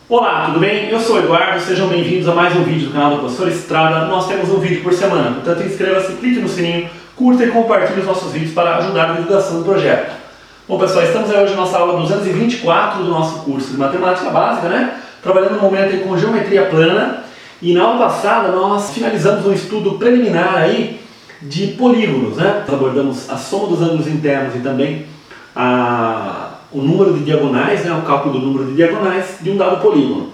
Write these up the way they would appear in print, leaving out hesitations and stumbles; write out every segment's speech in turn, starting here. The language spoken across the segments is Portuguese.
Olá, tudo bem? Eu sou o Eduardo, sejam bem-vindos a mais um vídeo do canal do Professor Estrada. Nós temos um vídeo por semana, portanto inscreva-se, clique no sininho, curta e compartilhe os nossos vídeos para ajudar na divulgação do projeto. Bom pessoal, estamos aí hoje na nossa aula 224 do nosso curso de Matemática Básica, né? Trabalhando no momento aí com Geometria Plana, e na aula passada nós finalizamos um estudo preliminar aí de polígonos, né? Nós abordamos a soma dos ângulos internos e também o número de diagonais, né, o cálculo do número de diagonais de um dado polígono.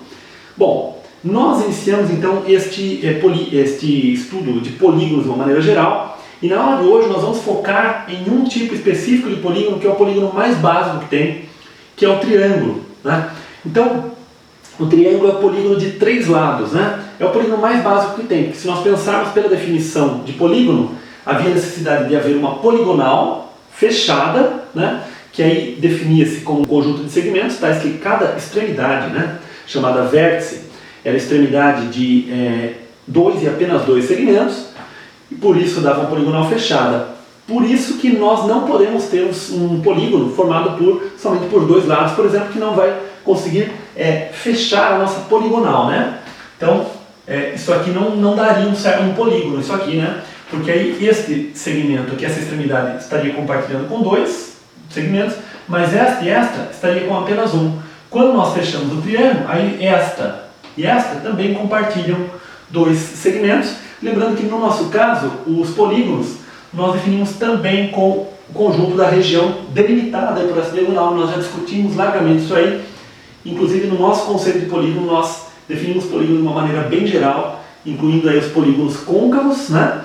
Bom, nós iniciamos então este estudo de polígonos de uma maneira geral, e na aula de hoje nós vamos focar em um tipo específico de polígono, que é o polígono mais básico que tem, que é o triângulo, né? Então, o triângulo é o polígono de 3 lados, né? É o polígono mais básico que tem, porque se nós pensarmos pela definição de polígono, havia necessidade de haver uma poligonal fechada, né? Que aí definia-se como um conjunto de segmentos, tais que cada extremidade, né, chamada vértice, era extremidade de 2 e apenas 2 segmentos, e por isso dava uma poligonal fechada. Por isso que nós não podemos ter um polígono formado somente por 2 lados, por exemplo, que não vai conseguir fechar a nossa poligonal, né? Então, isso aqui não daria um polígono, isso aqui, né? Porque aí este segmento aqui, essa extremidade, estaria compartilhando com 2 segmentos, mas esta e esta estaria com apenas um. Quando nós fechamos o triângulo, aí esta e esta também compartilham 2 segmentos. Lembrando que no nosso caso, os polígonos nós definimos também com o conjunto da região delimitada por essa diagonal. Nós já discutimos largamente isso aí. Inclusive no nosso conceito de polígono nós definimos polígono de uma maneira bem geral, incluindo aí os polígonos côncavos, né?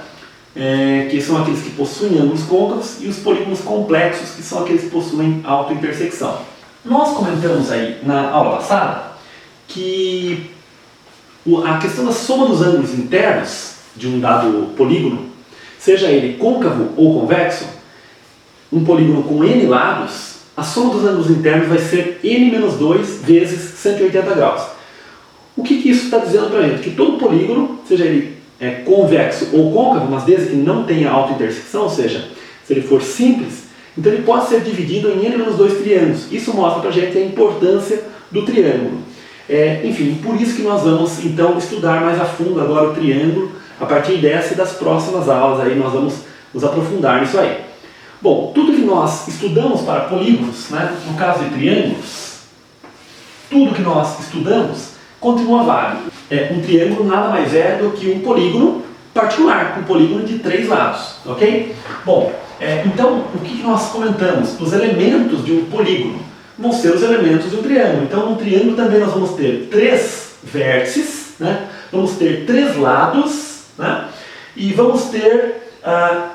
Que são aqueles que possuem ângulos côncavos, e os polígonos complexos, que são aqueles que possuem autointersecção. Nós comentamos aí na aula passada que a questão da soma dos ângulos internos de um dado polígono, seja ele côncavo ou convexo, um polígono com n lados, a soma dos ângulos internos vai ser n-2 vezes 180 graus. O que isso está dizendo para a gente? Que todo polígono, seja ele convexo ou côncavo, mas desde que não tenha autointersecção, ou seja, se ele for simples, então ele pode ser dividido em n-2 triângulos. Isso mostra para a gente a importância do triângulo. Enfim, por isso que nós vamos então estudar mais a fundo agora o triângulo. A partir dessa e das próximas aulas aí nós vamos nos aprofundar nisso aí. Bom, tudo que nós estudamos para polígonos, né, no caso de triângulos, tudo que nós estudamos continua válido. Um triângulo nada mais é do que um polígono particular, um polígono de 3 lados, ok? Bom, então o que nós comentamos? Os elementos de um polígono vão ser os elementos de um triângulo. Então no triângulo também nós vamos ter 3 vértices, né? Vamos ter 3 lados, né? E vamos ter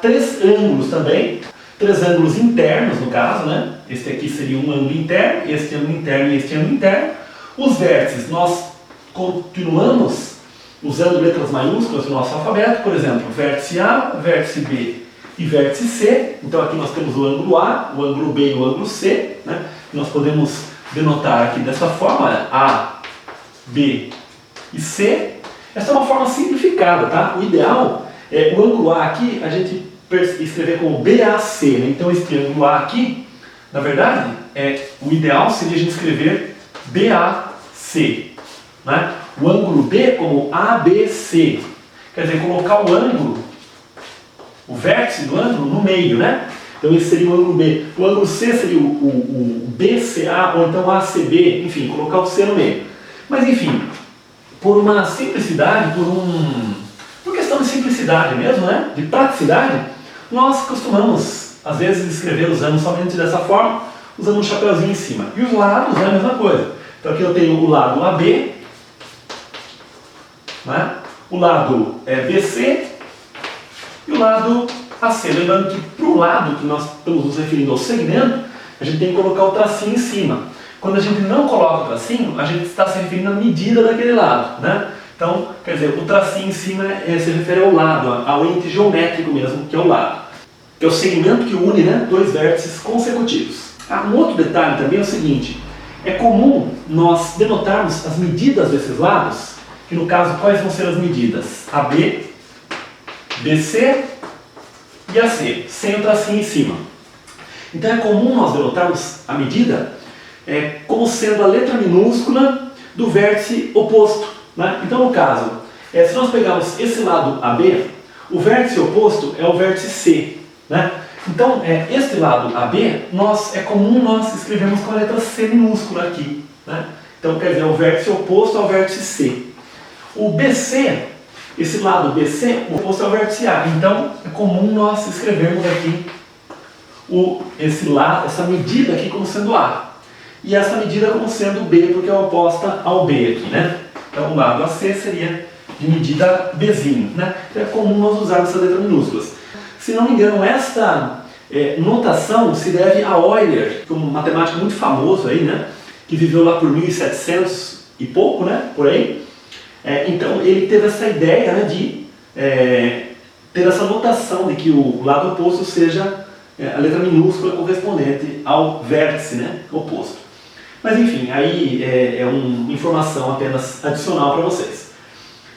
3 ângulos também, 3 ângulos internos no caso, né? Este aqui seria um ângulo interno, este ângulo interno e este ângulo interno. Os vértices, nós continuamos usando letras maiúsculas no nosso alfabeto, por exemplo, vértice A, vértice B e vértice C. Então aqui nós temos o ângulo A, o ângulo B e o ângulo C, né? Nós podemos denotar aqui dessa forma, A, B e C. Essa é uma forma simplificada, tá? O ideal é o ângulo A aqui, a gente escrever como BAC, né? Então esse triângulo A aqui, na verdade, o ideal seria a gente escrever BAC, né? O ângulo B como ABC, quer dizer, colocar o ângulo, o vértice do ângulo no meio, né? Então esse seria o ângulo B. O ângulo C seria o BCA ou então ACB, enfim, colocar o C no meio. Mas enfim, por uma simplicidade, por questão de simplicidade mesmo, né? De praticidade, nós costumamos às vezes escrever os ângulos somente dessa forma, usando um chapeuzinho em cima. E os lados é a mesma coisa. Então aqui eu tenho o lado AB, né? O lado BC e o lado AC. Lembrando que para o lado que nós estamos nos referindo ao segmento, a gente tem que colocar o tracinho em cima. Quando a gente não coloca o tracinho, a gente está se referindo à medida daquele lado, né? Então, quer dizer, o tracinho em cima se refere ao lado, ao ente geométrico mesmo, que é o lado. Que é o segmento que une, né, 2 vértices consecutivos. Um outro detalhe também é o seguinte: é comum nós denotarmos as medidas desses lados, que no caso, quais vão ser as medidas? AB, BC e AC, sem o tracinho em cima. Então é comum nós denotarmos a medida como sendo a letra minúscula do vértice oposto, né? Então, no caso, se nós pegarmos esse lado AB, o vértice oposto é o vértice C, né? Então, este lado AB, é comum nós escrevermos com a letra C minúscula aqui, né? Então, quer dizer, é o vértice oposto ao vértice C. O BC, esse lado BC, o oposto ao vértice A. Então, é comum nós escrevermos aqui essa medida aqui como sendo A. E essa medida como sendo B, porque é oposta ao B aqui, né? Então, o lado AC seria de medida Bzinho, né? Então, é comum nós usarmos essas letras minúsculas. Se não me engano, esta notação se deve a Euler, um matemático muito famoso aí, né? Que viveu lá por 1700 e pouco, né? Por aí. Então, ele teve essa ideia, né, de ter essa notação de que o lado oposto seja a letra minúscula correspondente ao vértice, né, oposto. Mas enfim, aí é uma informação apenas adicional para vocês.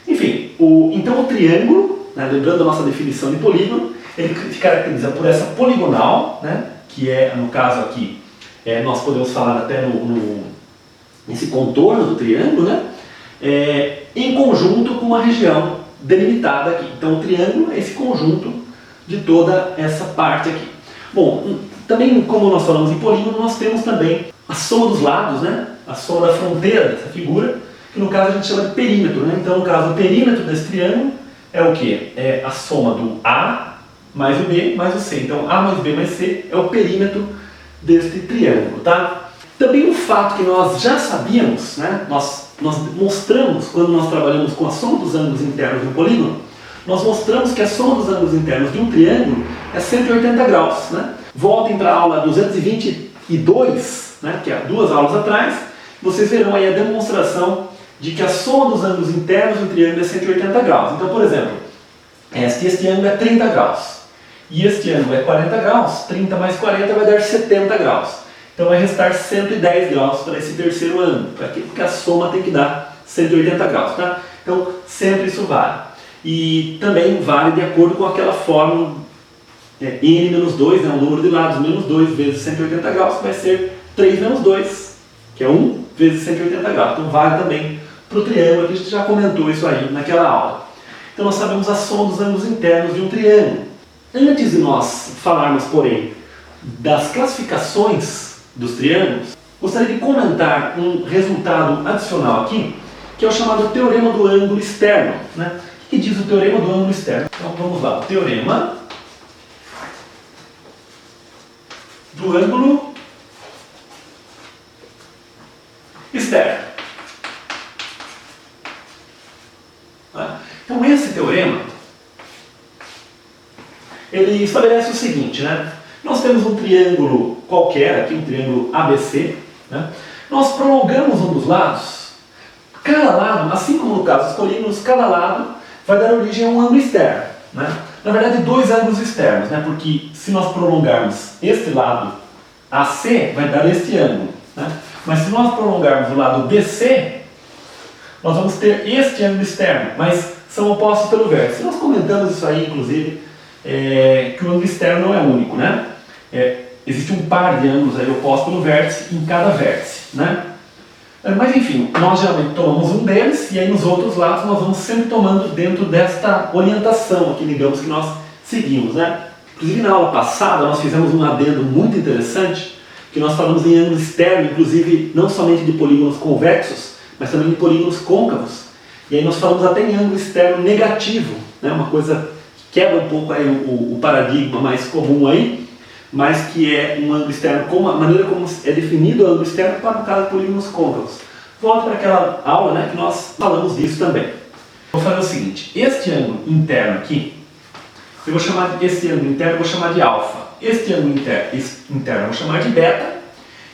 Enfim, então o triângulo, né, lembrando a nossa definição de polígono, ele se caracteriza por essa poligonal, né, que no caso aqui, nós podemos falar até nesse contorno do triângulo, né, em conjunto com uma região delimitada aqui. Então o triângulo é esse conjunto de toda essa parte aqui. Bom, também como nós falamos em polígono, nós temos também a soma dos lados, né? A soma da fronteira dessa figura, que no caso a gente chama de perímetro, né? Então no caso o perímetro desse triângulo é o que? É a soma do A mais o B mais o C. Então A mais B mais C é o perímetro deste triângulo, tá? Também um fato que nós já sabíamos, né? Nós mostramos, quando nós trabalhamos com a soma dos ângulos internos de um polígono, nós mostramos que a soma dos ângulos internos de um triângulo é 180 graus. Né? Voltem para a aula 222, né, que é 2 aulas atrás, vocês verão aí a demonstração de que a soma dos ângulos internos do triângulo é 180 graus. Então, por exemplo, este ângulo é 30 graus e este ângulo é 40 graus, 30 mais 40 vai dar 70 graus. Então vai restar 110 graus para esse terceiro ângulo, porque a soma tem que dar 180 graus. Tá? Então sempre isso vale. E também vale de acordo com aquela fórmula n menos 2, né, o número de lados, menos 2 vezes 180 graus, que vai ser 3 menos 2, que é 1 vezes 180 graus. Então vale também para o triângulo, a gente já comentou isso aí naquela aula. Então nós sabemos a soma dos ângulos internos de um triângulo. Antes de nós falarmos, porém, das classificações dos triângulos, gostaria de comentar um resultado adicional aqui, que é o chamado teorema do ângulo externo. Né? O que diz o teorema do ângulo externo? Então vamos lá, o teorema do ângulo externo. Então esse teorema, ele estabelece o seguinte, né? Nós temos um triângulo qualquer, aqui um triângulo ABC, né? Nós prolongamos um dos lados, cada lado, assim como no caso dos polígonos, cada lado vai dar origem a um ângulo externo, né? Na verdade, dois ângulos externos, né? Porque se nós prolongarmos este lado AC, vai dar este ângulo, né? Mas se nós prolongarmos o lado BC, nós vamos ter este ângulo externo, mas são opostos pelo vértice. Nós comentamos isso aí, inclusive, que o ângulo externo não é único, né? Existe um par de ângulos aí opostos pelo vértice em cada vértice, né? Mas enfim, nós geralmente tomamos um deles e aí nos outros lados nós vamos sempre tomando dentro desta orientação aqui, digamos, que nós seguimos, né? Inclusive na aula passada nós fizemos um adendo muito interessante, que nós falamos em ângulo externo, inclusive não somente de polígonos convexos, mas também de polígonos côncavos. E aí nós falamos até em ângulo externo negativo, né? Uma coisa que quebra um pouco aí o paradigma mais comum aí, mas que é um ângulo externo, a maneira como é definido o ângulo externo para o caso de polígonos côncavos. Volte para aquela aula, né, que nós falamos disso também. Vou fazer o seguinte, este ângulo interno aqui, eu vou chamar esse ângulo interno, eu vou chamar de alfa. Este ângulo interno eu vou chamar de beta,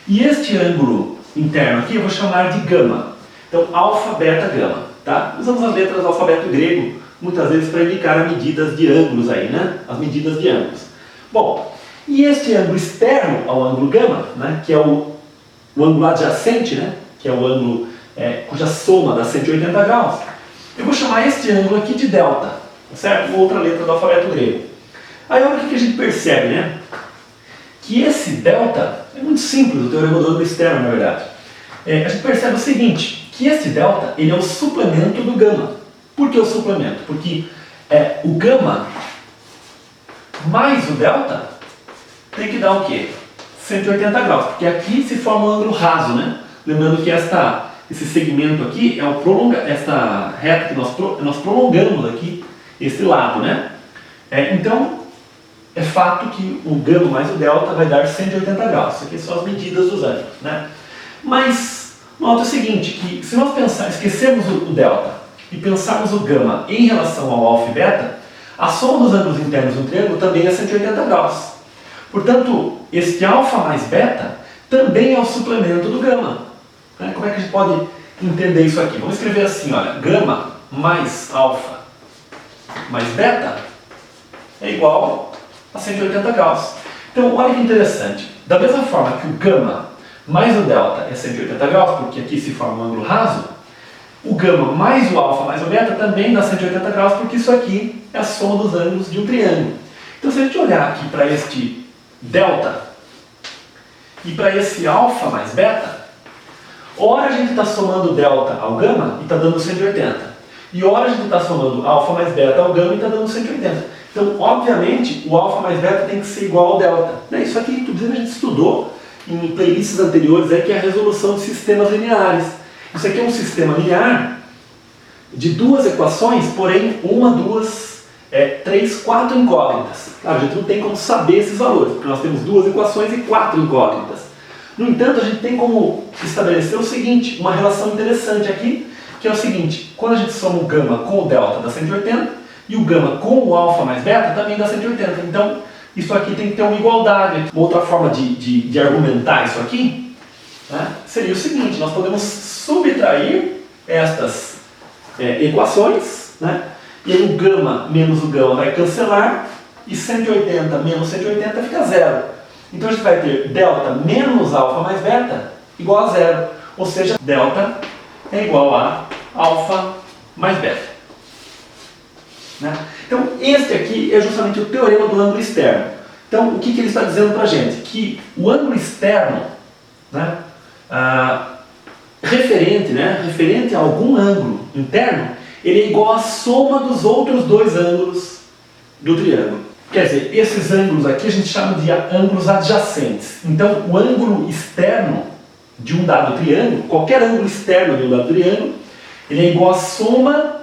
e este ângulo interno aqui eu vou chamar de gama. Então, alfa, beta, gama. Tá? Usamos as letras do alfabeto grego, muitas vezes para indicar as medidas de ângulos aí, né? As medidas de ângulos. Bom, e este ângulo externo ao ângulo gama, né, que é o ângulo adjacente, né, que é o ângulo cuja soma dá 180 graus, eu vou chamar este ângulo aqui de delta, tá certo? Outra letra do alfabeto grego. Aí olha o que a gente percebe, né? Que esse delta é muito simples, o teorema do ângulo externo, na verdade. A gente percebe o seguinte, que este delta ele é o suplemento do gama. Por que o suplemento? Porque o gama mais o delta tem que dar o quê? 180 graus, porque aqui se forma um ângulo raso, né? Lembrando que esse segmento aqui é esta reta que nós prolongamos aqui, esse lado, né? Então, é fato que o gama mais o delta vai dar 180 graus. Isso aqui são as medidas dos ângulos, né? Mas, nota o seguinte, que se nós esquecermos o delta e pensarmos o gama em relação ao alfa e beta, a soma dos ângulos internos do triângulo também é 180 graus. Portanto, este alfa mais beta também é o suplemento do gama. Como é que a gente pode entender isso aqui? Vamos escrever assim, olha, gama mais alfa mais beta é igual a 180 graus. Então, olha que interessante. Da mesma forma que o gama mais o delta é 180 graus, porque aqui se forma um ângulo raso, o gama mais o alfa mais o beta também dá 180 graus, porque isso aqui é a soma dos ângulos de um triângulo. Então, se a gente olhar aqui para este delta e para esse alfa mais beta, ora a gente está somando delta ao gama e está dando 180. E ora a gente está somando alfa mais beta ao gama e está dando 180. Então, obviamente, o alfa mais beta tem que ser igual ao delta. Isso aqui, inclusive, a gente estudou em playlists anteriores, que é a resolução de sistemas lineares. Isso aqui é um sistema linear de duas equações, porém, uma, duas, três, quatro incógnitas. Claro, a gente não tem como saber esses valores, porque nós temos duas equações e quatro incógnitas. No entanto, a gente tem como estabelecer o seguinte, uma relação interessante aqui, que é o seguinte: quando a gente soma o gama com o delta dá 180, e o gama com o alfa mais beta também dá 180. Então, isso aqui tem que ter uma igualdade. Uma outra forma de argumentar isso aqui, seria o seguinte: nós podemos subtrair estas equações, e aí o gama menos o gama vai cancelar, e 180 menos 180 fica zero. Então a gente vai ter delta menos alfa mais beta igual a zero. Ou seja, delta é igual a alfa mais beta. Então, este aqui é justamente o teorema do ângulo externo. Então, o que ele está dizendo para a gente? Que o ângulo externo, referente a algum ângulo interno, ele é igual à soma dos outros dois ângulos do triângulo. Quer dizer, esses ângulos aqui a gente chama de ângulos adjacentes. Então, o ângulo externo de um dado triângulo, qualquer ângulo externo de um dado triângulo, ele é igual à soma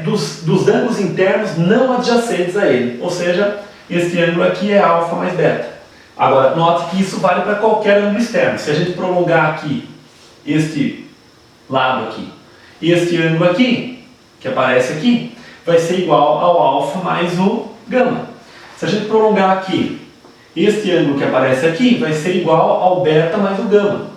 dos ângulos internos não adjacentes a ele. Ou seja, este ângulo aqui é alfa mais beta. Agora, note que isso vale para qualquer ângulo externo. Se a gente prolongar aqui, este lado aqui, e este ângulo aqui, que aparece aqui, vai ser igual ao alfa mais o gama. Se a gente prolongar aqui, este ângulo que aparece aqui vai ser igual ao beta mais o gama.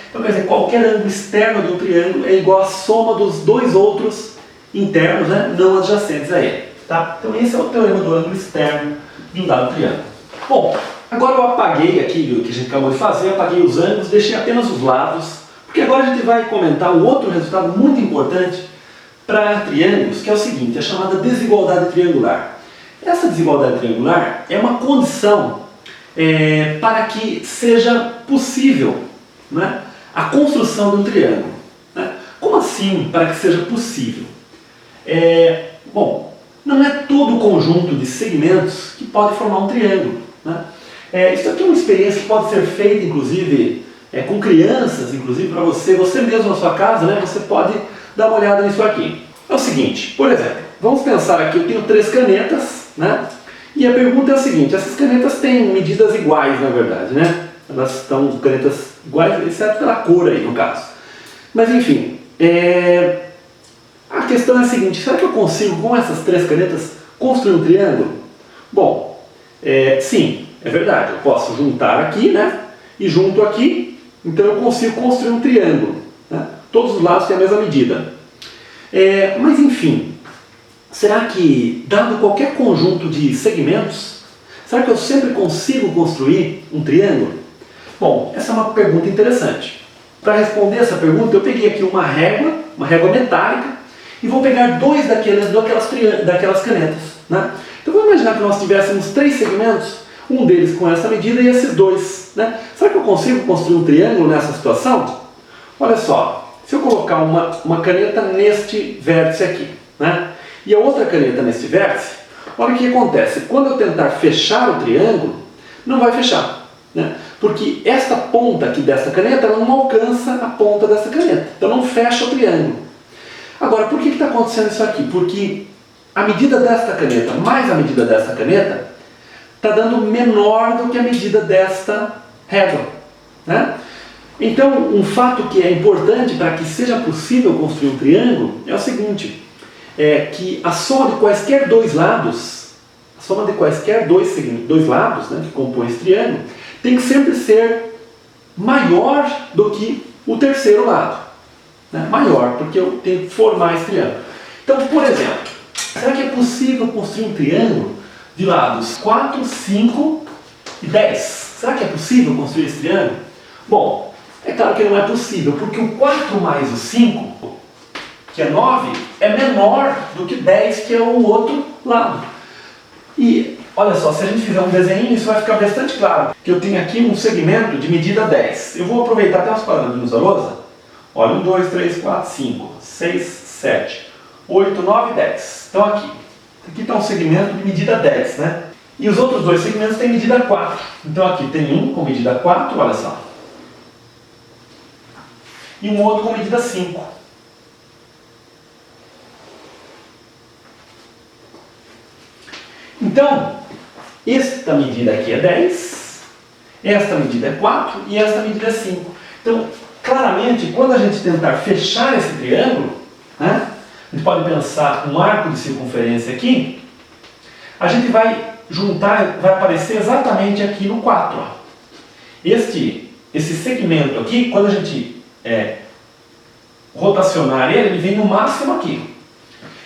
Então, quer dizer, qualquer ângulo externo de um triângulo é igual à soma dos dois outros internos, não adjacentes a ele. Então, esse é o teorema do ângulo externo de um dado triângulo. Bom, agora eu apaguei aqui o que a gente acabou de fazer, apaguei os ângulos, deixei apenas os lados, porque agora a gente vai comentar um outro resultado muito importante para triângulos, que é o seguinte, a chamada desigualdade triangular. Essa desigualdade triangular é uma condição para que seja possível a construção de um triângulo. Como assim para que seja possível? Bom, não é todo o conjunto de segmentos que pode formar um triângulo. Isso aqui é uma experiência que pode ser feita, inclusive, com crianças, inclusive para você mesmo na sua casa, você pode dar uma olhada nisso aqui. É o seguinte, por exemplo, vamos pensar aqui, eu tenho 3 canetas, e a pergunta é a seguinte: essas canetas têm medidas iguais, na verdade, elas estão canetas iguais, exceto pela cor aí, no caso. Mas enfim, a questão é a seguinte: será que eu consigo, com essas 3 canetas, construir um triângulo? Bom, sim, é verdade, eu posso juntar aqui, e junto aqui, então eu consigo construir um triângulo. Todos os lados têm a mesma medida. Mas enfim, será que, dado qualquer conjunto de segmentos, será que eu sempre consigo construir um triângulo? Bom, essa é uma pergunta interessante. Para responder essa pergunta, eu peguei aqui uma régua metálica, e vou pegar 2 daquelas canetas. Então vamos imaginar que nós tivéssemos 3 segmentos, um deles com essa medida e esses 2. Será que eu consigo construir um triângulo nessa situação? Olha só, se eu colocar uma caneta neste vértice aqui, né? E a outra caneta neste vértice, olha o que acontece. Quando eu tentar fechar o triângulo, não vai fechar, né? Porque esta ponta aqui dessa caneta, ela não alcança a ponta dessa caneta. Então não fecha o triângulo. Agora, por que está acontecendo isso aqui? Porque a medida desta caneta mais a medida desta caneta está dando menor do que a medida desta régua, né? Então, um fato que é importante para que seja possível construir um triângulo é o seguinte, é que a soma de quaisquer dois lados, dois lados, né, que compõem esse triângulo, tem que sempre ser maior do que o terceiro lado, né? Maior, porque eu tenho que formar esse triângulo. Então, por exemplo, será que é possível construir um triângulo de lados 4, 5 e 10? Será que é possível construir esse triângulo? Bom, é claro que não é possível, porque o 4 mais o 5, que é 9, é menor do que 10, que é o outro lado. E, olha só, se a gente fizer um desenho, isso vai ficar bastante claro. Que eu tenho aqui um segmento de medida 10. Eu vou aproveitar até os quadradinhos da lousa. Olha, 1, 2, 3, 4, 5, 6, 7, 8, 9, 10. Então aqui está um segmento de medida 10, né? E os outros dois segmentos têm medida 4. Então aqui tem um com medida 4, olha só. E um outro com medida 5. Então, esta medida aqui é 10, esta medida é 4 e esta medida é 5. Então, claramente, quando a gente tentar fechar esse triângulo, né, a gente pode pensar um arco de circunferência aqui, a gente vai juntar, vai aparecer exatamente aqui no 4. Ó. Esse segmento aqui, quando a gente rotacionar ele vem no máximo aqui.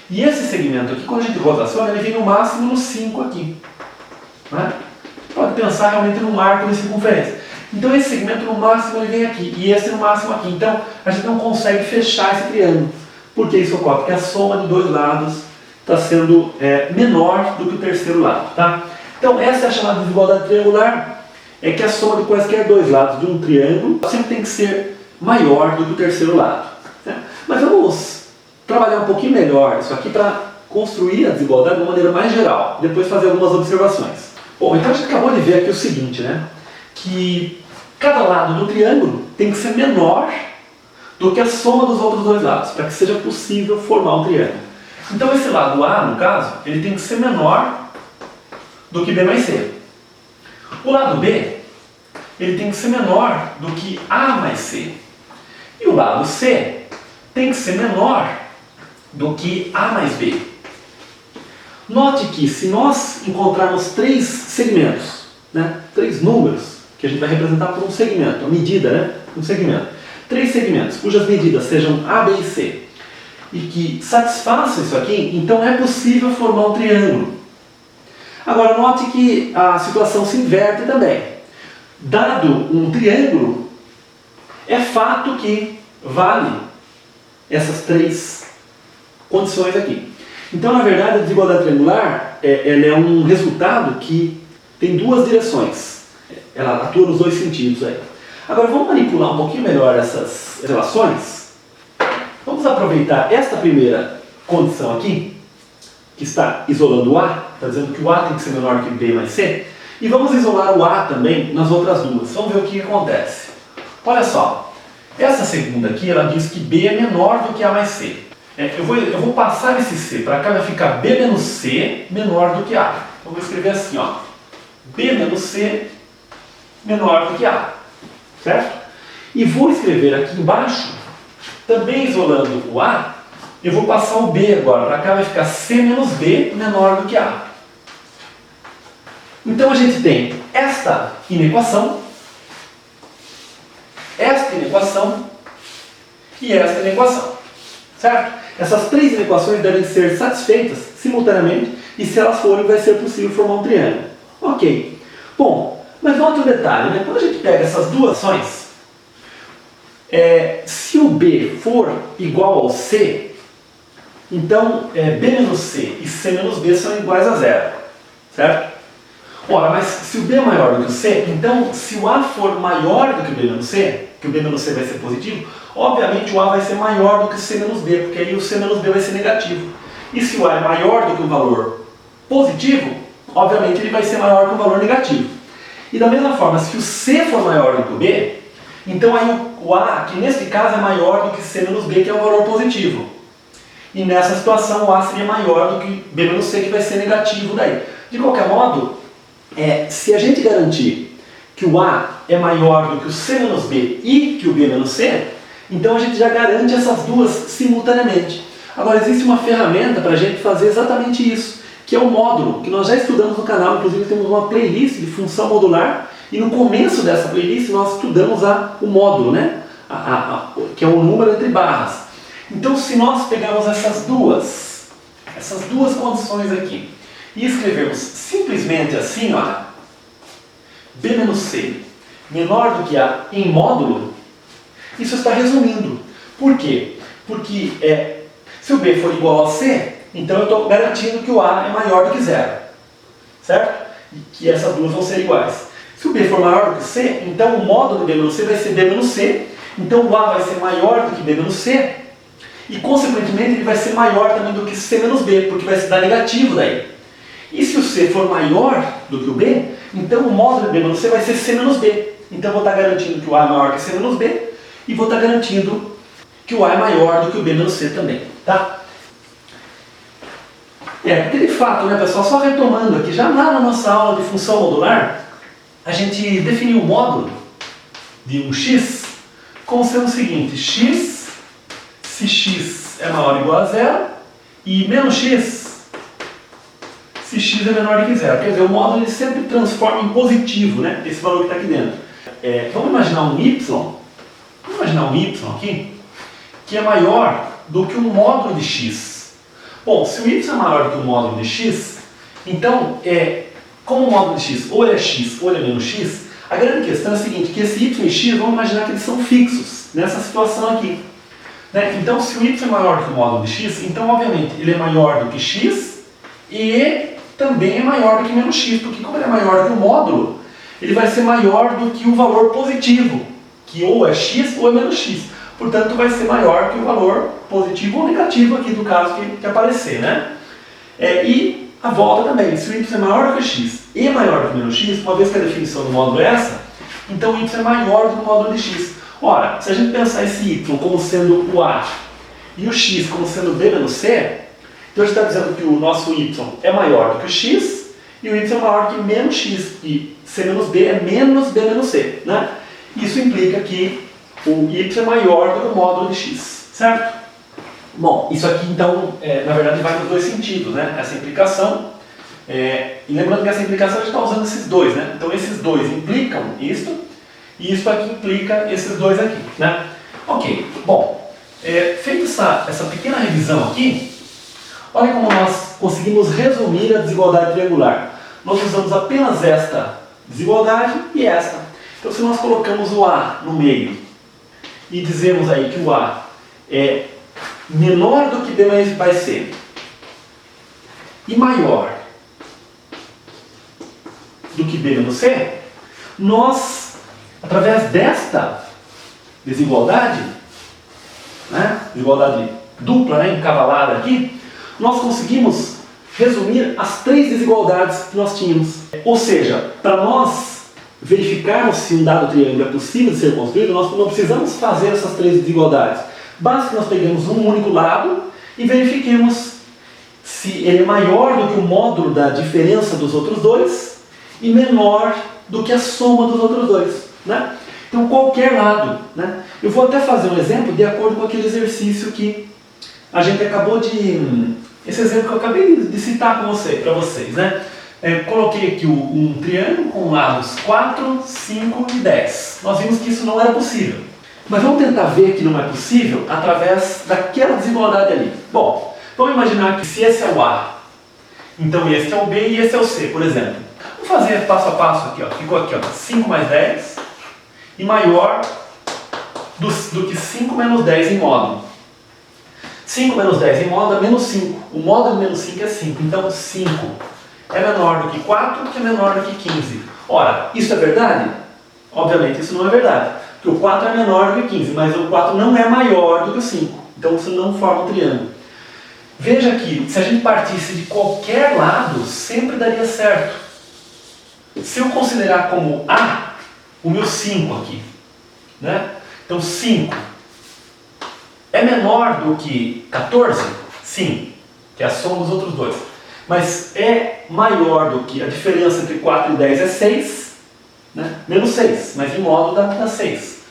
E esse segmento aqui, quando a gente rotaciona, ele vem no máximo no 5 aqui. Né? Pode pensar realmente num arco de circunferência. Então esse segmento no máximo ele vem aqui, e esse no máximo aqui. Então a gente não consegue fechar esse triângulo. Por que isso ocorre? Porque a soma de dois lados está sendo menor do que o terceiro lado. Tá? Então essa é a chamada desigualdade triangular, é que a soma de quaisquer dois lados de um triângulo sempre tem que ser maior do que o terceiro lado. Né? Mas vamos trabalhar um pouquinho melhor isso aqui para construir a desigualdade de uma maneira mais geral, depois fazer algumas observações. Bom, então a gente acabou de ver aqui o seguinte, né? Que cada lado do triângulo tem que ser menor do que a soma dos outros dois lados, para que seja possível formar um triângulo. Então esse lado A, no caso, ele tem que ser menor do que B mais C. O lado B, ele tem que ser menor do que A mais C. E o lado C tem que ser menor do que A mais B. Note que se nós encontrarmos três segmentos, né, três números, que a gente vai representar por um segmento, a medida, né, um segmento, três segmentos cujas medidas sejam A, B e C, e que satisfaçam isso aqui, então é possível formar um triângulo. Agora note que a situação se inverte também. Dado um triângulo, é fato que vale essas três condições aqui. Então, na verdade, a desigualdade triangular ela é um resultado que tem duas direções. Ela atua nos dois sentidos aí. Agora, vamos manipular um pouquinho melhor essas relações. Vamos aproveitar esta primeira condição aqui, que está isolando o A, está dizendo que o A tem que ser menor que B mais C, e vamos isolar o A também nas outras duas. Vamos ver o que acontece. Olha só, essa segunda aqui, ela diz que B é menor do que A mais C. Eu vou passar esse C para cá, vai ficar B menos C menor do que A. Eu vou escrever assim, ó, B menos C menor do que A, certo? E vou escrever aqui embaixo, também isolando o A, eu vou passar o B agora, para cá vai ficar C menos B menor do que A. Então a gente tem esta inequação e esta inequação, certo? Essas três inequações devem ser satisfeitas simultaneamente e se elas forem vai ser possível formar um triângulo. Ok. Bom, mas note um detalhe, né? Quando a gente pega essas duas ações, se o B for igual ao C, então B menos C e C menos B são iguais a zero, certo? Ora, mas se o B é maior do que o C, então se o A for maior do que o B menos C, que o B menos C vai ser positivo, obviamente o A vai ser maior do que C menos B, porque aí o C menos B vai ser negativo. E se o A é maior do que o valor positivo, obviamente ele vai ser maior que o valor negativo. E da mesma forma, se o C for maior do que o B, então aí o A, que nesse caso é maior do que C menos B, que é o valor positivo. E nessa situação o A seria maior do que B menos C, que vai ser negativo daí. De qualquer modo, se a gente garantir que o A é maior do que o C menos B e que o B menos C, então a gente já garante essas duas simultaneamente. Agora existe uma ferramenta para a gente fazer exatamente isso, que é o módulo, que nós já estudamos no canal, inclusive temos uma playlist de função modular, e no começo dessa playlist nós estudamos o módulo, né? Que é o número entre barras. Então se nós pegarmos essas duas condições aqui, e escrevermos simplesmente assim, ó, B menos C menor do que A em módulo, isso está resumindo. Por quê? Porque se o B for igual a C, então eu estou garantindo que o A é maior do que zero. Certo? E que essas duas vão ser iguais. Se o B for maior do que C, então o módulo de B menos C vai ser B menos C, então o A vai ser maior do que B menos C, e consequentemente ele vai ser maior também do que C menos B, porque vai se dar negativo daí. E se o C for maior do que o B, então o módulo de B menos C vai ser C menos B. Então eu vou estar garantindo que o A é maior que C menos B, e vou estar garantindo que o A é maior do que o B menos C também. Tá? Porque de fato, né, pessoal, só retomando aqui, já lá na nossa aula de função modular, a gente definiu o módulo de um x como sendo o seguinte: x, se x é maior ou igual a zero, e menos x, se x é menor do que zero. Quer dizer, o módulo ele sempre transforma em positivo, né, esse valor que está aqui dentro. Vamos imaginar um y aqui, que é maior do que o módulo de x. Bom, se o y é maior do que o módulo de x, então, como o módulo de x ou ele é x ou ele é menos x, a grande questão é a seguinte, que esse y e x, vamos imaginar que eles são fixos nessa situação aqui. Né? Então, se o y é maior do que o módulo de x, então, obviamente, ele é maior do que x e também é maior do que menos x, porque como ele é maior do que o módulo, ele vai ser maior do que o valor positivo, que ou é x ou é menos x. Portanto, vai ser maior que o valor positivo ou negativo aqui do caso que aparecer, né? E a volta também, se o y é maior do que x e maior do que menos x, uma vez que a definição do módulo é essa, então o y é maior do que o módulo de x. Ora, se a gente pensar esse y como sendo o A e o x como sendo B menos C, então a gente está dizendo que o nosso y é maior do que o x e o y é maior do que menos x, e C menos B é menos B menos C, né? Isso implica que o y é maior do que o módulo de x, certo? Bom, isso aqui então, na verdade, vai nos dois sentidos, né? Essa implicação, e lembrando que essa implicação a gente está usando esses dois, né? Então esses dois implicam isto, e isso aqui implica esses dois aqui, né? Ok, bom, feita essa pequena revisão aqui, olha como nós conseguimos resumir a desigualdade triangular. Nós usamos apenas esta desigualdade e esta. Então se nós colocamos o A no meio e dizemos aí que o A é menor do que B vai ser e maior do que B menos C, nós, através desta desigualdade, né, desigualdade dupla, né, encavalada aqui, nós conseguimos resumir as três desigualdades que nós tínhamos. Ou seja, para nós verificarmos se um dado triângulo é possível de ser construído, nós não precisamos fazer essas três desigualdades. Basta que nós peguemos um único lado e verifiquemos se ele é maior do que o módulo da diferença dos outros dois e menor do que a soma dos outros dois, né? Então qualquer lado, né? Eu vou até fazer um exemplo de acordo com aquele exercício que a gente acabou de... Esse exemplo que eu acabei de citar para vocês, né? Coloquei aqui um triângulo com lados 4, 5 e 10. Nós vimos que isso não era possível. Mas vamos tentar ver que não é possível através daquela desigualdade ali. Bom, vamos imaginar que se esse é o A, então esse é o B e esse é o C, por exemplo. Vamos fazer passo a passo aqui, ó. Ficou aqui, ó, 5 mais 10 e maior do que 5 menos 10 em módulo. 5 menos 10 em módulo é menos 5. O módulo de menos 5 é 5. Então 5 é menor do que 4, que é menor do que 15. Ora, isso é verdade? Obviamente isso não é verdade. Porque o 4 é menor do que 15, mas o 4 não é maior do que o 5. Então você não forma um triângulo. Veja que se a gente partisse de qualquer lado, sempre daria certo. Se eu considerar como A, o meu 5 aqui, né? Então 5 é menor do que 14? Sim, que é a soma dos outros dois. Mas é maior do que a diferença entre 4 e 10 é 6, né? Menos 6, mas em modo dá 6.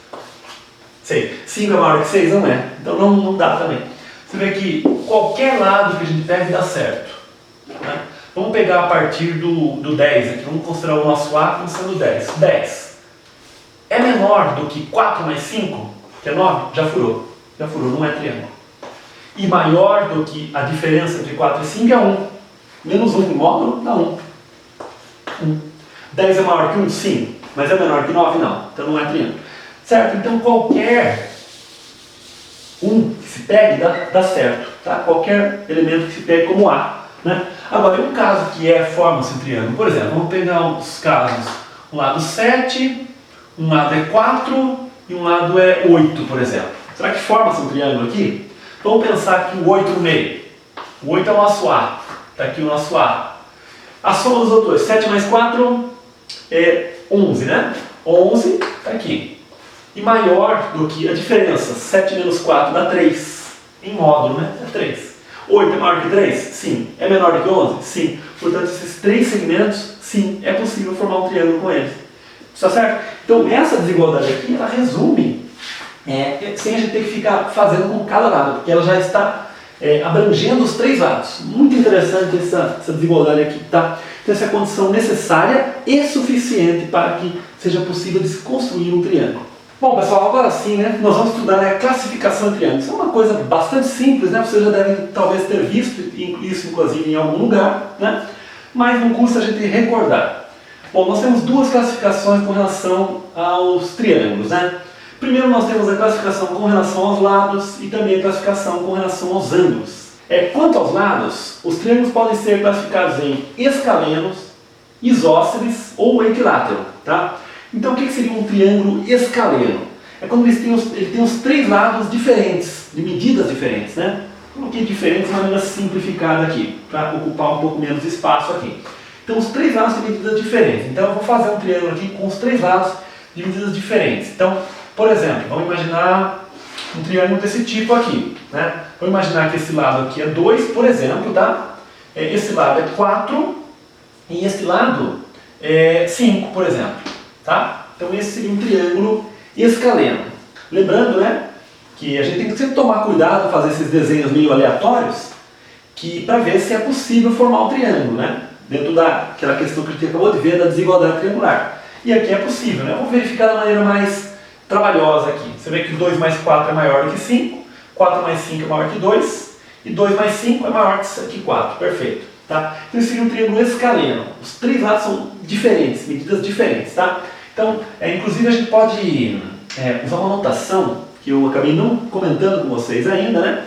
5 é maior que 6? Não é. Então não dá também. Você vê que qualquer lado que a gente pegue dá certo, né? Vamos pegar a partir do 10 aqui. Vamos considerar o nosso A como sendo 10. 10 é menor do que 4 mais 5, que é 9? Já furou. Já furou, não é triângulo. E maior do que a diferença entre 4 e 5 é 1. Menos 1 em módulo dá 1. 10 é maior que 1? Sim. Mas é menor que 9? Não. Então não é triângulo. Certo? Então qualquer que se pegue dá certo. Tá? Qualquer elemento que se pegue como A. Né? Agora, um caso que forma-se um triângulo. Por exemplo, vamos pegar os casos. Um lado 7, um lado é 4 e um lado é 8, por exemplo. Será que forma-se um triângulo aqui? Vamos pensar aqui o 8 no meio. O 8 é o nosso A. Está aqui o nosso A. A soma dos outros dois. 7 mais 4 é 11, né? 11 está aqui. E maior do que a diferença. 7 menos 4 dá 3. Em módulo, né? É 3. 8 é maior que 3? Sim. É menor do que 11? Sim. Portanto, esses três segmentos, sim, é possível formar um triângulo com eles. Está certo? Então, essa desigualdade aqui, ela resume, sem a gente ter que ficar fazendo com cada lado, porque ela já está abrangendo os três lados. Muito interessante essa desigualdade aqui, tá? Então, essa é a condição necessária e suficiente para que seja possível de se construir um triângulo. Bom, pessoal, agora sim, né, nós vamos estudar a classificação de triângulos. Isso é uma coisa bastante simples, né? Vocês já devem talvez ter visto isso, inclusive, em algum lugar, né? Mas não custa a gente recordar. Bom, nós temos duas classificações com relação aos triângulos, né? Primeiro nós temos a classificação com relação aos lados e também a classificação com relação aos ângulos. Quanto aos lados, os triângulos podem ser classificados em escalenos, isósceles ou equilátero, tá? Então o que seria um triângulo escaleno? É quando ele tem os três lados diferentes, de medidas diferentes, né? Coloquei diferentes de maneira simplificada aqui, para ocupar um pouco menos espaço aqui. Então os três lados têm medidas diferentes. Então eu vou fazer um triângulo aqui com os três lados de medidas diferentes. Então, por exemplo, vamos imaginar um triângulo desse tipo aqui, né? Vamos imaginar que esse lado aqui é 2, por exemplo, tá? Esse lado é 4 e esse lado é 5, por exemplo, tá? Então esse seria um triângulo escaleno. Lembrando, né, que a gente tem que sempre tomar cuidado a fazer esses desenhos meio aleatórios, para ver se é possível formar um triângulo, né? Dentro daquela questão que a gente acabou de ver da desigualdade triangular. E aqui é possível, né? Vamos verificar da maneira mais trabalhosa aqui. Você vê que 2 mais 4 é maior do que 5, 4 mais 5 é maior que 2, e 2 mais 5 é maior que 4. Perfeito. Tá? Então esse seria um triângulo escaleno. Os três lados são diferentes, medidas diferentes. Tá? Então, inclusive a gente pode usar uma notação que eu acabei não comentando com vocês ainda, né?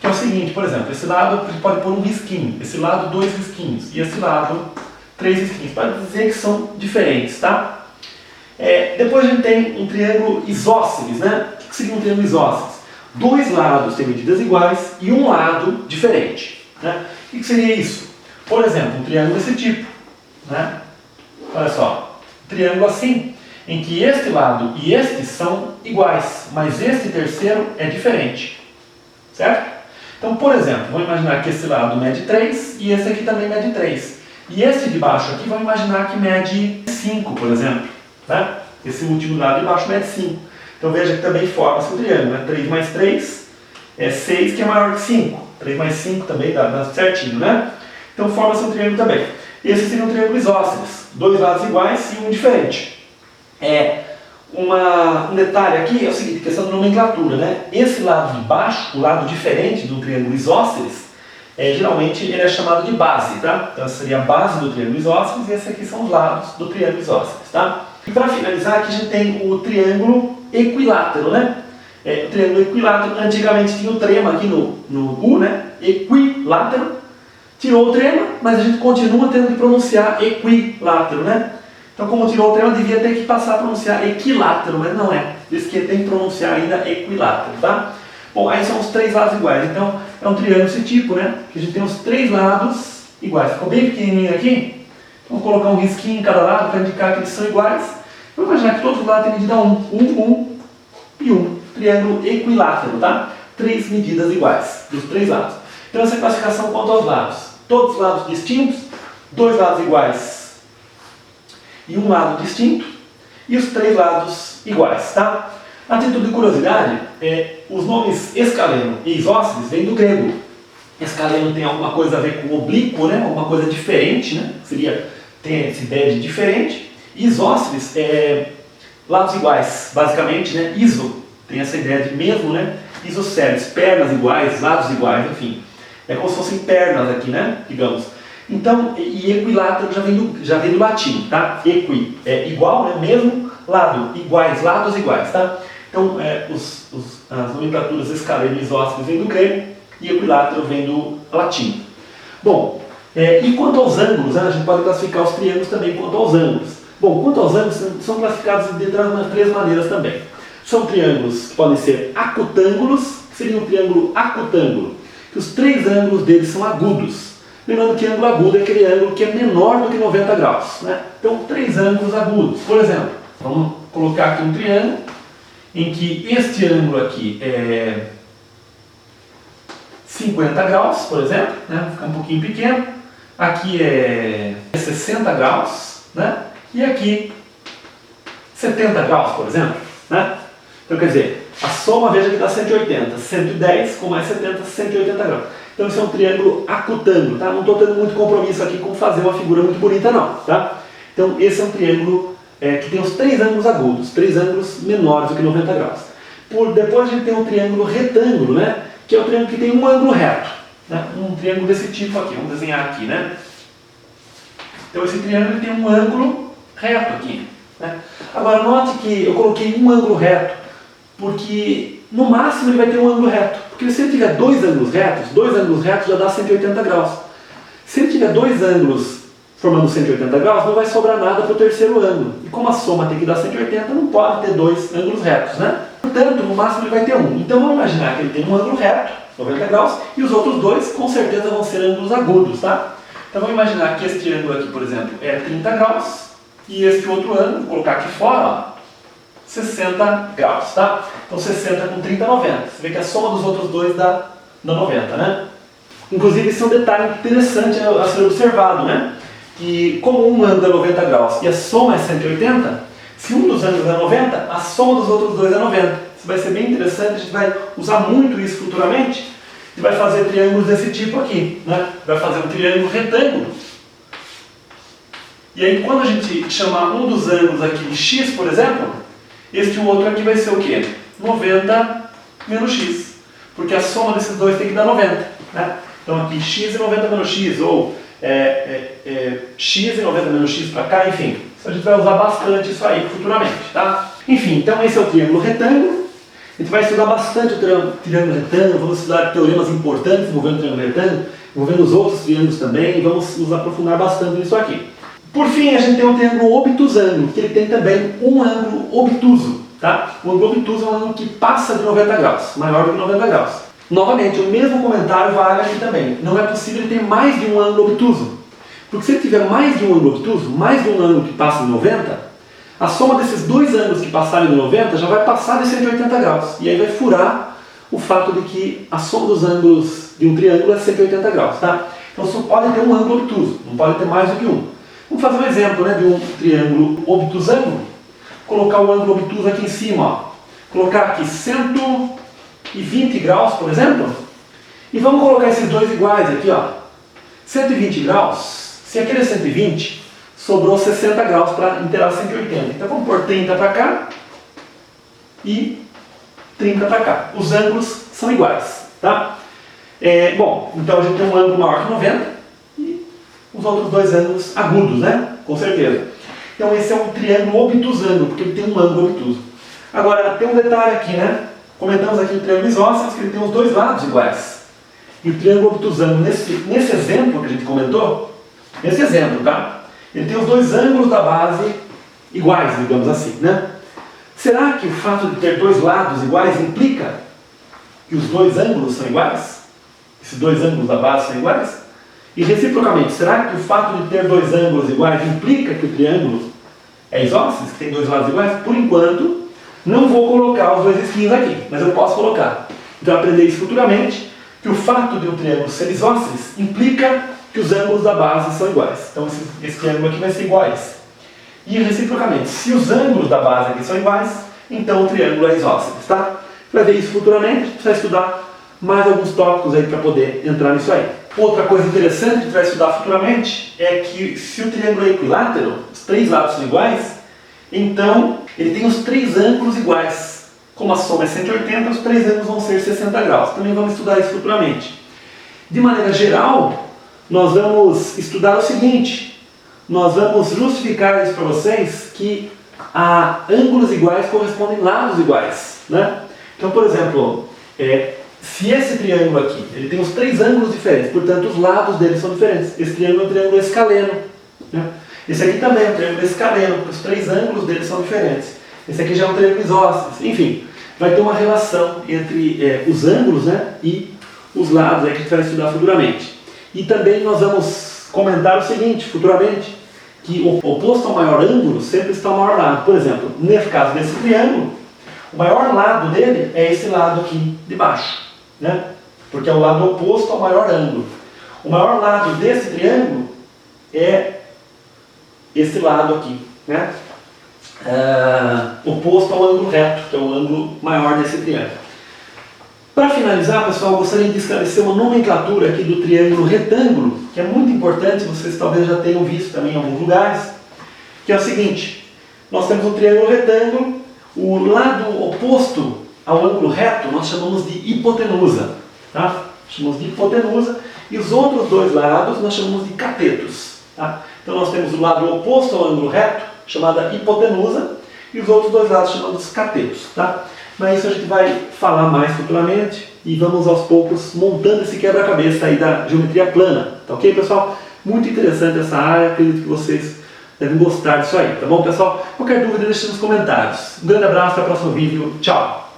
Que é o seguinte, por exemplo, esse lado a gente pode pôr um risquinho, esse lado 2 risquinhos, e esse lado 3 risquinhos, para dizer que são diferentes, tá? Depois a gente tem um triângulo isósceles, né? O que seria um triângulo isósceles? Dois lados têm medidas iguais e um lado diferente, né? O que seria isso? Por exemplo, um triângulo desse tipo, né? Olha só, um triângulo assim, em que este lado e este são iguais, mas este terceiro é diferente, certo? Então, por exemplo, vamos imaginar que esse lado mede 3 e esse aqui também mede 3. E esse de baixo aqui, vamos imaginar que mede 5, por exemplo. Né? Esse último lado de baixo mede 5. Então veja que também forma-se um triângulo. Né? 3 mais 3 é 6, que é maior que 5. 3 mais 5 também dá certinho, né? Então forma-se um triângulo também. Esse seria um triângulo isósceles. Dois lados iguais e um diferente. Um detalhe aqui é o seguinte, questão de nomenclatura, né? Esse lado de baixo, o lado diferente do triângulo isósceles, geralmente ele é chamado de base, tá? Então essa seria a base do triângulo isósceles e esses aqui são os lados do triângulo isósceles, tá? E para finalizar aqui a gente tem o triângulo equilátero, né? O triângulo equilátero, antigamente tinha o trema aqui no U, né? Equilátero. Tirou o trema, mas a gente continua tendo que pronunciar equilátero, né? Então, como tirou o trema, devia ter que passar a pronunciar equilátero, mas não é. Diz que tem que pronunciar ainda equilátero, tá? Bom, aí são os três lados iguais. Então, é um triângulo desse tipo, né? Que a gente tem os três lados iguais. Ficou bem pequenininho aqui? Vamos colocar um risquinho em cada lado para indicar que eles são iguais. Vamos imaginar que todos os lados têm medida 1 e 1. Triângulo equilátero, tá? Três medidas iguais dos três lados. Então, essa classificação quanto aos lados. Todos os lados distintos, dois lados iguais e um lado distinto, e os três lados iguais, tá? A título de curiosidade, os nomes escaleno e isósceles vêm do grego. Escaleno tem alguma coisa a ver com oblíquo, né? Alguma coisa diferente, né? Tem essa ideia de diferente. E isósceles lados iguais, basicamente, né? Iso tem essa ideia de mesmo, né? Isosceles, pernas iguais, lados iguais, enfim. É como se fossem pernas aqui, né? Digamos. Então, e equilátero já vem do latim, tá? Equi é igual, né? Mesmo, lado, iguais, lados iguais, tá? Então, as nomenclaturas escaleno e isósceles vêm do grego e equilátero vem do latim. Bom, e quanto aos ângulos, né? A gente pode classificar os triângulos também quanto aos ângulos. Bom, quanto aos ângulos, são classificados de três maneiras também. São triângulos que podem ser acutângulos, que seria um triângulo acutângulo, que os três ângulos deles são agudos. Lembrando que ângulo agudo é aquele ângulo que é menor do que 90 graus. Né? Então, três ângulos agudos. Por exemplo, vamos colocar aqui um triângulo em que este ângulo aqui é 50 graus, por exemplo, né? Fica um pouquinho pequeno. Aqui é 60 graus, né? E aqui 70 graus, por exemplo. Né? Então, quer dizer, a soma, veja que dá 180. 110 com mais 70, 180 graus. Então, isso é um triângulo acutângulo, tá? Não estou tendo muito compromisso aqui com fazer uma figura muito bonita, não, tá? Então, esse é um triângulo que tem os três ângulos agudos, três ângulos menores do que 90 graus. Depois a gente tem um triângulo retângulo, né? Que é o triângulo que tem um ângulo reto. Né? Um triângulo desse tipo aqui, vamos desenhar aqui, né? Então, esse triângulo tem um ângulo reto aqui. Né? Agora, note que eu coloquei um ângulo reto, porque no máximo ele vai ter um ângulo reto. Porque se ele tiver dois ângulos retos já dá 180 graus. Se ele tiver dois ângulos formando 180 graus, não vai sobrar nada para o terceiro ângulo. E como a soma tem que dar 180, não pode ter dois ângulos retos, né? Portanto, no máximo ele vai ter um. Então vamos imaginar que ele tem um ângulo reto, 90 graus, e os outros dois com certeza vão ser ângulos agudos, tá? Então vamos imaginar que este ângulo aqui, por exemplo, é 30 graus, e este outro ângulo, vou colocar aqui fora, ó, 60 graus, tá? Então 60 com 30, 90. Você vê que a soma dos outros dois dá 90, né? Inclusive, esse é um detalhe interessante a ser observado, né? Que como um ângulo é 90 graus e a soma é 180, se um dos ângulos é 90, a soma dos outros dois é 90. Isso vai ser bem interessante, a gente vai usar muito isso futuramente e vai fazer triângulos desse tipo aqui, né? Vai fazer um triângulo retângulo. E aí, quando a gente chamar um dos ângulos aqui de x, por exemplo, este outro aqui vai ser o quê? 90 menos x. Porque a soma desses dois tem que dar 90. Né? Então aqui x e 90 menos x, ou x e 90 menos x para cá, enfim. A gente vai usar bastante isso aí futuramente. Tá? Enfim, então esse é o triângulo retângulo. A gente vai estudar bastante o triângulo retângulo, vamos estudar teoremas importantes envolvendo o triângulo retângulo, envolvendo os outros triângulos também, e vamos nos aprofundar bastante nisso aqui. Por fim, a gente tem um triângulo obtusângulo, que ele tem também um ângulo obtuso. Tá? O ângulo obtuso é um ângulo que passa de 90 graus, maior do que 90 graus. Novamente, o mesmo comentário vale aqui também. Não é possível ele ter mais de um ângulo obtuso. Porque se ele tiver mais de um ângulo obtuso, mais de um ângulo que passa de 90, a soma desses dois ângulos que passarem de 90 já vai passar de 180 graus. E aí vai furar o fato de que a soma dos ângulos de um triângulo é 180 graus. Tá? Então só pode ter um ângulo obtuso, não pode ter mais do que um. Vamos fazer um exemplo, né, de um triângulo obtusângulo. Colocar o ângulo obtuso aqui em cima. Ó. Colocar aqui 120 graus, por exemplo. E vamos colocar esses dois iguais aqui. Ó. 120 graus, se aquele é 120, sobrou 60 graus para inteirar 180. Então vamos pôr 30 para cá e 30 para cá. Os ângulos são iguais. Tá? Bom, então a gente tem um ângulo maior que 90 e os outros dois ângulos agudos, né? Com certeza. Então esse é um triângulo obtusângulo, porque ele tem um ângulo obtuso. Agora, tem um detalhe aqui, né? Comentamos aqui o triângulo isósceles, que ele tem os dois lados iguais. E o triângulo obtusângulo, nesse exemplo que a gente comentou, nesse exemplo, tá? Ele tem os dois ângulos da base iguais, digamos assim, né? Será que o fato de ter dois lados iguais implica que os dois ângulos são iguais? Esses dois ângulos da base são iguais? E reciprocamente, será que o fato de ter dois ângulos iguais implica que o triângulo é isósceles, que tem dois lados iguais? Por enquanto, não vou colocar os dois risquinhos aqui, mas eu posso colocar. Então, aprender isso futuramente, que o fato de um triângulo ser isósceles implica que os ângulos da base são iguais. Então, esse triângulo aqui vai ser igual a esse. E reciprocamente, se os ângulos da base aqui são iguais, então o triângulo é isósceles, tá? Vai ver isso futuramente, a gente vai estudar mais alguns tópicos aí para poder entrar nisso aí. Outra coisa interessante que a gente vai estudar futuramente é que se o triângulo é equilátero, os três lados são iguais, então ele tem os três ângulos iguais. Como a soma é 180, os três ângulos vão ser 60 graus. Também vamos estudar isso futuramente. De maneira geral, nós vamos estudar o seguinte: nós vamos justificar isso para vocês que a ângulos iguais correspondem a lados iguais, né? Então, por exemplo, se esse triângulo aqui, ele tem os três ângulos diferentes, portanto os lados dele são diferentes. Esse triângulo é um triângulo escaleno, né? Esse aqui também é um triângulo escaleno, porque os três ângulos dele são diferentes. Esse aqui já é um triângulo isósceles. Enfim, vai ter uma relação entre os ângulos, né, e os lados aí que a gente vai estudar futuramente. E também nós vamos comentar o seguinte, futuramente, que o oposto ao maior ângulo sempre está ao maior lado. Por exemplo, nesse caso desse triângulo, o maior lado dele é esse lado aqui de baixo, né? Porque é o lado oposto ao maior ângulo. O maior lado desse triângulo é esse lado aqui, né? Oposto ao ângulo reto, que é o ângulo maior desse triângulo. Para finalizar, pessoal, eu gostaria de esclarecer uma nomenclatura aqui do triângulo retângulo, que é muito importante, vocês talvez já tenham visto também em alguns lugares, que é o seguinte: nós temos um triângulo retângulo, o lado oposto ao ângulo reto nós chamamos de hipotenusa, tá? Chamamos de hipotenusa, e os outros dois lados nós chamamos de catetos, tá? Então nós temos o lado oposto ao ângulo reto, chamada hipotenusa, e os outros dois lados chamados de catetos, tá? Mas isso a gente vai falar mais futuramente e vamos aos poucos montando esse quebra-cabeça aí da geometria plana, tá ok, pessoal? Muito interessante essa área, acredito que vocês devem gostar disso aí, tá bom, pessoal? Qualquer dúvida deixe nos comentários. Um grande abraço, até o próximo vídeo, tchau!